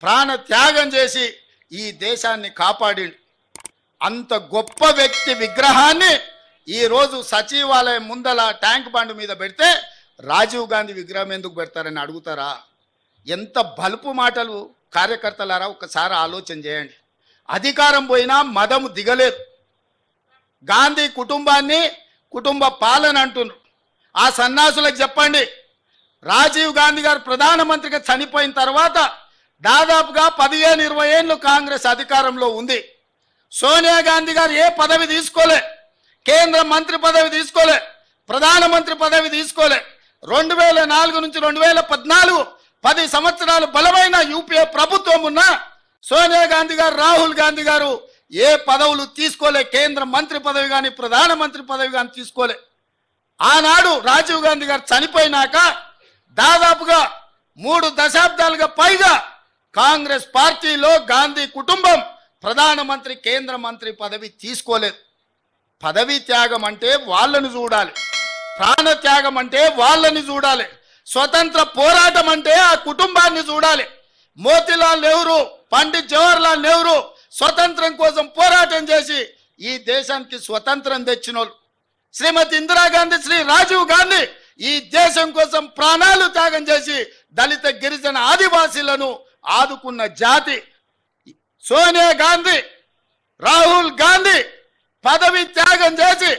ప్రాణ త్యాగం చేసి ఈ దేశాన్ని కాపాడిండు. అంత గొప్ప వ్యక్తి విగ్రహాన్ని ఈరోజు సచివాలయం ముందల ట్యాంక్ బండ్ మీద పెడితే రాజీవ్ గాంధీ విగ్రహం ఎందుకు పెడతారని అడుగుతారా? ఎంత బలుపు మాటలు కార్యకర్తలారా, ఒకసారి ఆలోచన చేయండి. అధికారం పోయినా మదము దిగలేదు. గాంధీ కుటుంబాన్ని కుటుంబ పాలన అంటున్నారు. ఆ సన్నాసులకు చెప్పండి, రాజీవ్ గాంధీ గారు ప్రధానమంత్రిగా చనిపోయిన తర్వాత దాదాపుగా 15-20 ఏళ్ళు కాంగ్రెస్ అధికారంలో ఉంది. సోనియా గాంధీ గారు ఏ పదవి తీసుకోలే, కేంద్ర మంత్రి పదవి తీసుకోలే, ప్రధానమంత్రి పదవి తీసుకోలే. 2004 నుంచి 2014 10 సంవత్సరాలు బలమైన యూపీఏ ప్రభుత్వం ఉన్న సోనియా గాంధీ గారు, రాహుల్ గాంధీ గారు ఏ పదవులు తీసుకోలే. కేంద్ర మంత్రి పదవి కానీ ప్రధానమంత్రి పదవి కానీ తీసుకోలే. ఆనాడు రాజీవ్ గాంధీ గారు చనిపోయినాక దాదాపుగా 3 దశాబ్దాలుగా పైగా కాంగ్రెస్ పార్టీలో గాంధీ కుటుంబం ప్రధానమంత్రి, కేంద్ర మంత్రి పదవి తీసుకోలేదు. పదవి త్యాగం అంటే వాళ్ళని చూడాలి, ప్రాణ త్యాగం అంటే వాళ్ళని చూడాలి, స్వతంత్ర పోరాటం అంటే ఆ కుటుంబాన్ని చూడాలి. మోతీలాల్ నెహ్రూ, పండిత్ జవహర్లాల్ నెహ్రూ స్వతంత్రం కోసం పోరాటం చేసి ఈ దేశానికి స్వతంత్రం తెచ్చినోళ్ళు. శ్రీమతి ఇందిరాగాంధీ, శ్రీ రాజీవ్ గాంధీ ఈ దేశం కోసం ప్రాణాలు త్యాగం చేసి దళిత గిరిజన ఆదివాసీలను ఆదుకున్న జాతి. సోనియా గాంధీ, రాహుల్ గాంధీ పదవి త్యాగం చేసి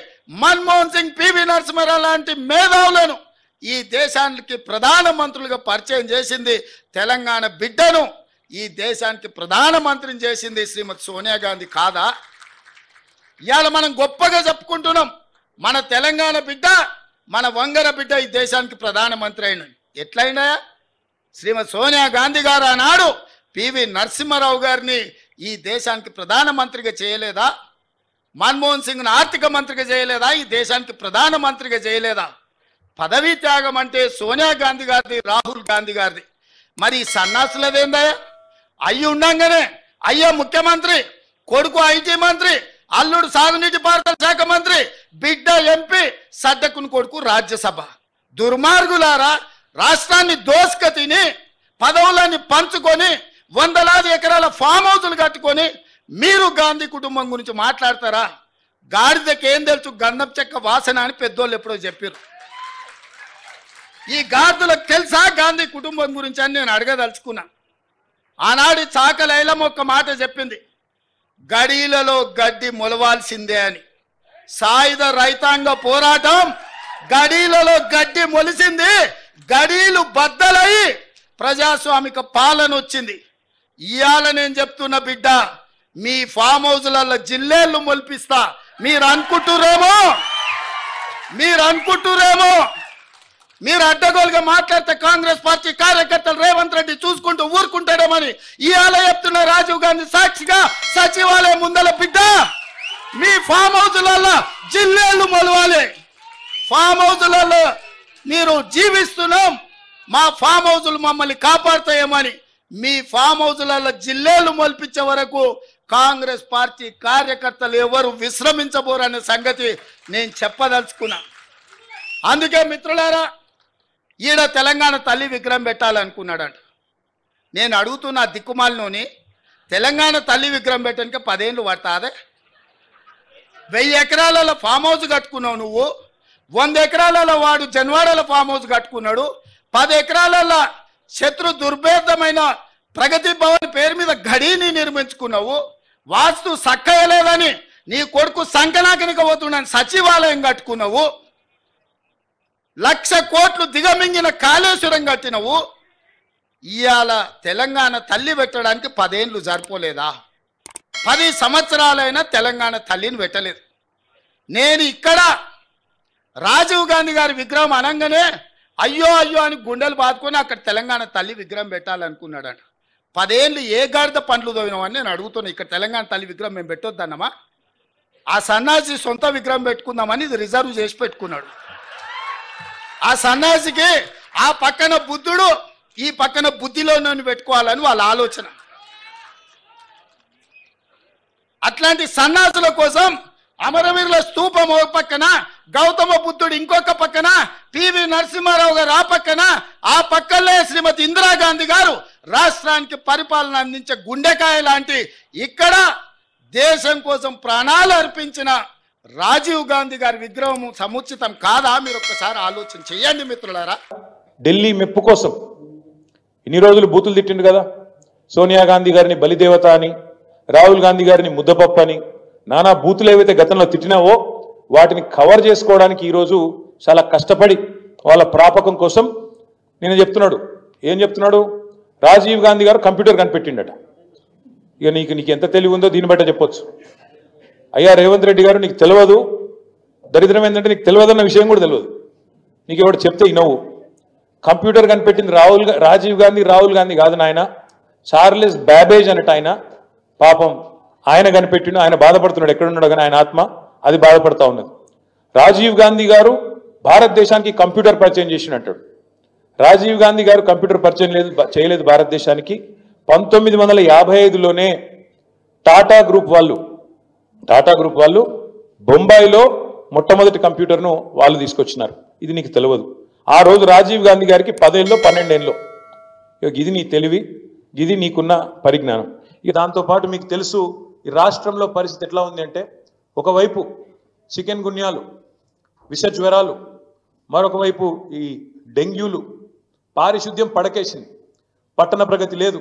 మన్మోహన్ సింగ్, పివి నరసింహారావు లాంటి మేధావులను ఈ దేశానికి ప్రధానమంత్రులుగా పరిచయం చేసింది. తెలంగాణ బిడ్డను ఈ దేశానికి ప్రధానమంత్రిని చేసింది శ్రీమతి సోనియా గాంధీ కాదా? ఇవాళ మనం గొప్పగా చెప్పుకుంటున్నాం, మన తెలంగాణ బిడ్డ, మన వంగర బిడ్డ ఈ దేశానికి ప్రధానమంత్రి అయిన. ఎట్లయినా శ్రీమతి సోనియా గాంధీ గారు ఆనాడు పివి నరసింహారావు గారిని ఈ దేశానికి ప్రధానమంత్రిగా చేయలేదా? మన్మోహన్ సింగ్ను ఆర్థిక మంత్రిగా చేయలేదా? ఈ దేశానికి ప్రధానమంత్రిగా చేయలేదా? పదవీ త్యాగం అంటే సోనియా గాంధీ గారిది, రాహుల్ గాంధీ గారిది. మరి సన్నాసులదేందయ్యా? అయ్యి ఉండంగానే అయ్యా ముఖ్యమంత్రి, కొడుకు ఐటీ మంత్రి, అల్లుడు సాగునీటి పారుదల శాఖ మంత్రి, బిడ్డ ఎంపీ, సడ్డకుని కొడుకు రాజ్యసభ. దుర్మార్గులారా, రాష్ట్రాన్ని దోసుక తిని పదవులని పంచుకొని వందలాది ఎకరాల ఫామ్ హౌసులు కట్టుకొని మీరు గాంధీ కుటుంబం గురించి మాట్లాడతారా? గాడిదకి ఏం తెలుసు గంధం చెక్క వాసన అని పెద్దోళ్ళు ఎప్పుడో చెప్పారు. ఈ గాడిదలకు తెలుసా గాంధీ కుటుంబం గురించి అని నేను అడగదలుచుకున్నా. ఆనాడు చాకలైలమ్మ ఒక్క మాట చెప్పింది, గడీలలో గడ్డి మొలవాల్సిందే అని. సాయుధ రైతాంగ పోరాటం గడీలలో గడ్డి మొలిసింది, గడీలు బద్దలై ప్రజాస్వామిక పాలన వచ్చింది. ఇవాళ నేను చెప్తున్న బిడ్డ, మీ ఫామ్ హౌస్లలో జిల్లేళ్ళు మొలిపిస్తా. మీరు అనుకుంటురేమో మీరు అడ్డగోలుగా మాట్లాడితే కాంగ్రెస్ పార్టీ కార్యకర్తలు రేవంత్ రెడ్డి చూసుకుంటూ ఊరుకుంటాడేమని ఇవాళ చెప్తున్న రాజీవ్ గాంధీ సాక్షిగా సచివాలయం ముందల బిడ్డ, మీ ఫామ్ హౌస్లలో జిల్లేళ్ళు మొలవాలి. ఫామ్ హౌస్లలో మీరు జీవిస్తున్నాం, మా ఫామ్ హౌస్లు మమ్మల్ని కాపాడుతాయేమని మీ ఫామ్ హౌస్లలో జిల్లేళ్ళు మొలిపించే వరకు కాంగ్రెస్ పార్టీ కార్యకర్తలు ఎవరు విశ్రమించబోరనే సంగతి నేను చెప్పదలుచుకున్నా. అందుకే మిత్రులారా, ఈడ తెలంగాణ తల్లి విగ్రహం పెట్టాలనుకున్నాడంట. నేను అడుగుతున్న దిక్కుమాలినోని, తెలంగాణ తల్లి విగ్రహం పెట్టడానికి 10 ఏళ్ళు పడతాదే? 1000 ఎకరాలలో ఫామ్ హౌస్ కట్టుకున్నావు నువ్వు, 100 ఎకరాలలో వాడు జన్వాడల ఫామ్ హౌస్ కట్టుకున్నాడు, 10 ఎకరాలలో శత్రు దుర్భేదమైన ప్రగతి భవన్ పేరు మీద గడిని నిర్మించుకున్నావు. వాస్తు సక్కయలేదని నీ కొడుకు సంకనాకనికి పోతున్నాను సచివాలయం కట్టుకున్నావు. 1,00,000 కోట్లు దిగమింగిన కాళేశ్వరం కట్టినవు. ఇవాళ తెలంగాణ తల్లి పెట్టడానికి 10 ఏళ్ళు సరిపోలేదా? 10 సంవత్సరాలైనా తెలంగాణ తల్లిని పెట్టలేదు. నేను ఇక్కడ రాజీవ్ గాంధీ గారి విగ్రహం అనగానే అయ్యో అయ్యో అని గుండెలు బాదుకొని అక్కడ తెలంగాణ తల్లి విగ్రహం పెట్టాలనుకున్నాడంట. 10 ఏళ్ళు ఏ గాడిద పండ్లు తోవినామని నేను అడుగుతున్నా. ఇక్కడ తెలంగాణ తల్లి విగ్రహం మేము పెట్టొద్దన్నమా? ఆ సన్నాసి సొంత విగ్రహం పెట్టుకుందామని ఇది రిజర్వ్ చేసి పెట్టుకున్నాడు. ఆ సన్నాసికి ఆ పక్కన బుద్ధుడు, ఈ పక్కన బుద్ధిలో నన్ను పెట్టుకోవాలని వాళ్ళ ఆలోచన. అట్లాంటి సన్నాసుల కోసం అమరవీరుల స్తూపం ఒక పక్కన, గౌతమ బుద్ధుడు ఇంకొక పక్కన, పివి నరసింహారావు గారు ఆ పక్కన, ఆ పక్కనే శ్రీమతి ఇందిరాగాంధీ గారు రాష్ట్రానికి పరిపాలన అందించే గుండెకాయ లాంటి ఇక్కడ దేశం కోసం ప్రాణాలు అర్పించిన రాజీవ్ గాంధీ గారి విగ్రహం సముచితం కాదా? మీరు ఒక్కసారి ఆలోచన చేయండి మిత్రులారా. ఢిల్లీ మెప్పు కోసం ఇన్ని రోజులు బూతులు తిట్టిండు కదా, సోనియా గాంధీ గారిని బలిదేవత అని, రాహుల్ గాంధీ గారిని ముద్దపప్పు అని, నానా బూతులు ఏవైతే గతంలో తిట్టినావో వాటిని కవర్ చేసుకోవడానికి ఈరోజు చాలా కష్టపడి వాళ్ళ ప్రాపకం కోసం నేను చెప్తున్నాడు. ఏం చెప్తున్నాడు? రాజీవ్ గాంధీ గారు కంప్యూటర్ కనిపెట్టిండట. ఇక నీకు ఎంత తెలివి ఉందో దీన్ని బట్ట చెప్పొచ్చు. అయ్యా రేవంత్ రెడ్డి గారు, నీకు తెలియదు, దరిద్రం ఏంటంటే నీకు తెలియదన్న విషయం కూడా తెలియదు. నీకు ఎవడు చెప్తే ఇనవు. కంప్యూటర్ కనిపెట్టింది రాజీవ్ గాంధీ, రాహుల్ గాంధీ కాదు నాయన, చార్లెస్ బ్యాబేజ్ అన్నట్టు ఆయన. పాపం ఆయన కనిపెట్టిండు, ఆయన బాధపడుతున్నాడు, ఎక్కడున్నాడు కానీ ఆయన ఆత్మ అది బాధపడతా ఉన్నది. రాజీవ్ గాంధీ గారు భారతదేశానికి కంప్యూటర్ పరిచయం చేసినట్టాడు. రాజీవ్ గాంధీ గారు కంప్యూటర్ పరిచయం చేయలేదు భారతదేశానికి. 1955లోనే టాటా గ్రూప్ వాళ్ళు బొంబాయిలో మొట్టమొదటి కంప్యూటర్ను వాళ్ళు తీసుకొచ్చినారు. ఇది నీకు తెలియదు. ఆ రోజు రాజీవ్ గాంధీ గారికి 10 ఏళ్ళలో 12 ఏళ్ళలో. ఇది నీ తెలివి, ఇది నీకున్న పరిజ్ఞానం. ఇక దాంతోపాటు మీకు తెలుసు ఈ రాష్ట్రంలో పరిస్థితి ఎట్లా ఉంది అంటే, ఒకవైపు చికెన్ గున్యాలు, విష జ్వరాలు, మరొక వైపు ఈ డెంగ్యూలు, పారిశుద్ధ్యం పడకేసింది. పట్టణ ప్రగతి లేదు,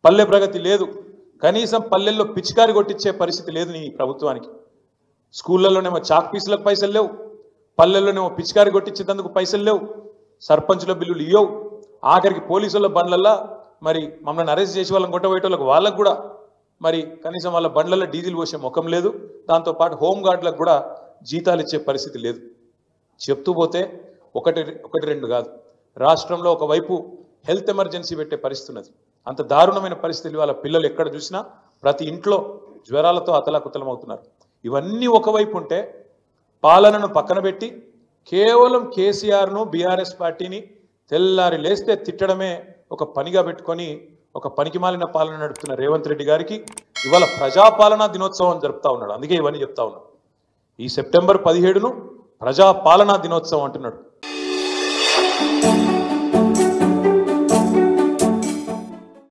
పల్లె ప్రగతి లేదు, కనీసం పల్లెల్లో పిచికారి కొట్టించే పరిస్థితి లేదు నీ ప్రభుత్వానికి. స్కూళ్ళలోనేమో చాక్ పీసులకు పైసలు లేవు, పల్లెల్లోనేమో పిచికారి కొట్టించేందుకు పైసలు లేవు, సర్పంచుల బిల్లులు ఇవ్వవు, ఆఖరికి పోలీసుల బండ్లల్లో మరి మమ్మల్ని అరెస్ట్ చేసి వాళ్ళని కొట్టబోయేటోళ్ళకి వాళ్ళకు కూడా మరి కనీసం వాళ్ళ బండ్లలో డీజిల్ పోసే ముఖం లేదు. దాంతోపాటు హోంగార్డులకు కూడా జీతాలు ఇచ్చే పరిస్థితి లేదు. చెప్తూ పోతే ఒకటి రెండు కాదు, రాష్ట్రంలో ఒకవైపు హెల్త్ ఎమర్జెన్సీ పెట్టే పరిస్థితి ఉన్నది. అంత దారుణమైన పరిస్థితులు వాళ్ళ పిల్లలు ఎక్కడ చూసినా ప్రతి ఇంట్లో జ్వరాలతో అతలాకుతలం అవుతున్నారు. ఇవన్నీ ఒకవైపు ఉంటే పాలనను పక్కన పెట్టి కేవలం కేసీఆర్ను బీఆర్ఎస్ పార్టీని తెల్లారి లేస్తే తిట్టడమే ఒక పనిగా పెట్టుకొని ఒక పనికిమాలిన పాలన నడుపుతున్న రేవంత్ రెడ్డి గారికి ఇవాళ ప్రజాపాలనా దినోత్సవం జరుపుతా ఉన్నాడు. అందుకే ఇవన్నీ చెప్తా ఉన్నాడు. ఈ సెప్టెంబర్ 17ను ప్రజాపాలనా దినోత్సవం అంటున్నాడు.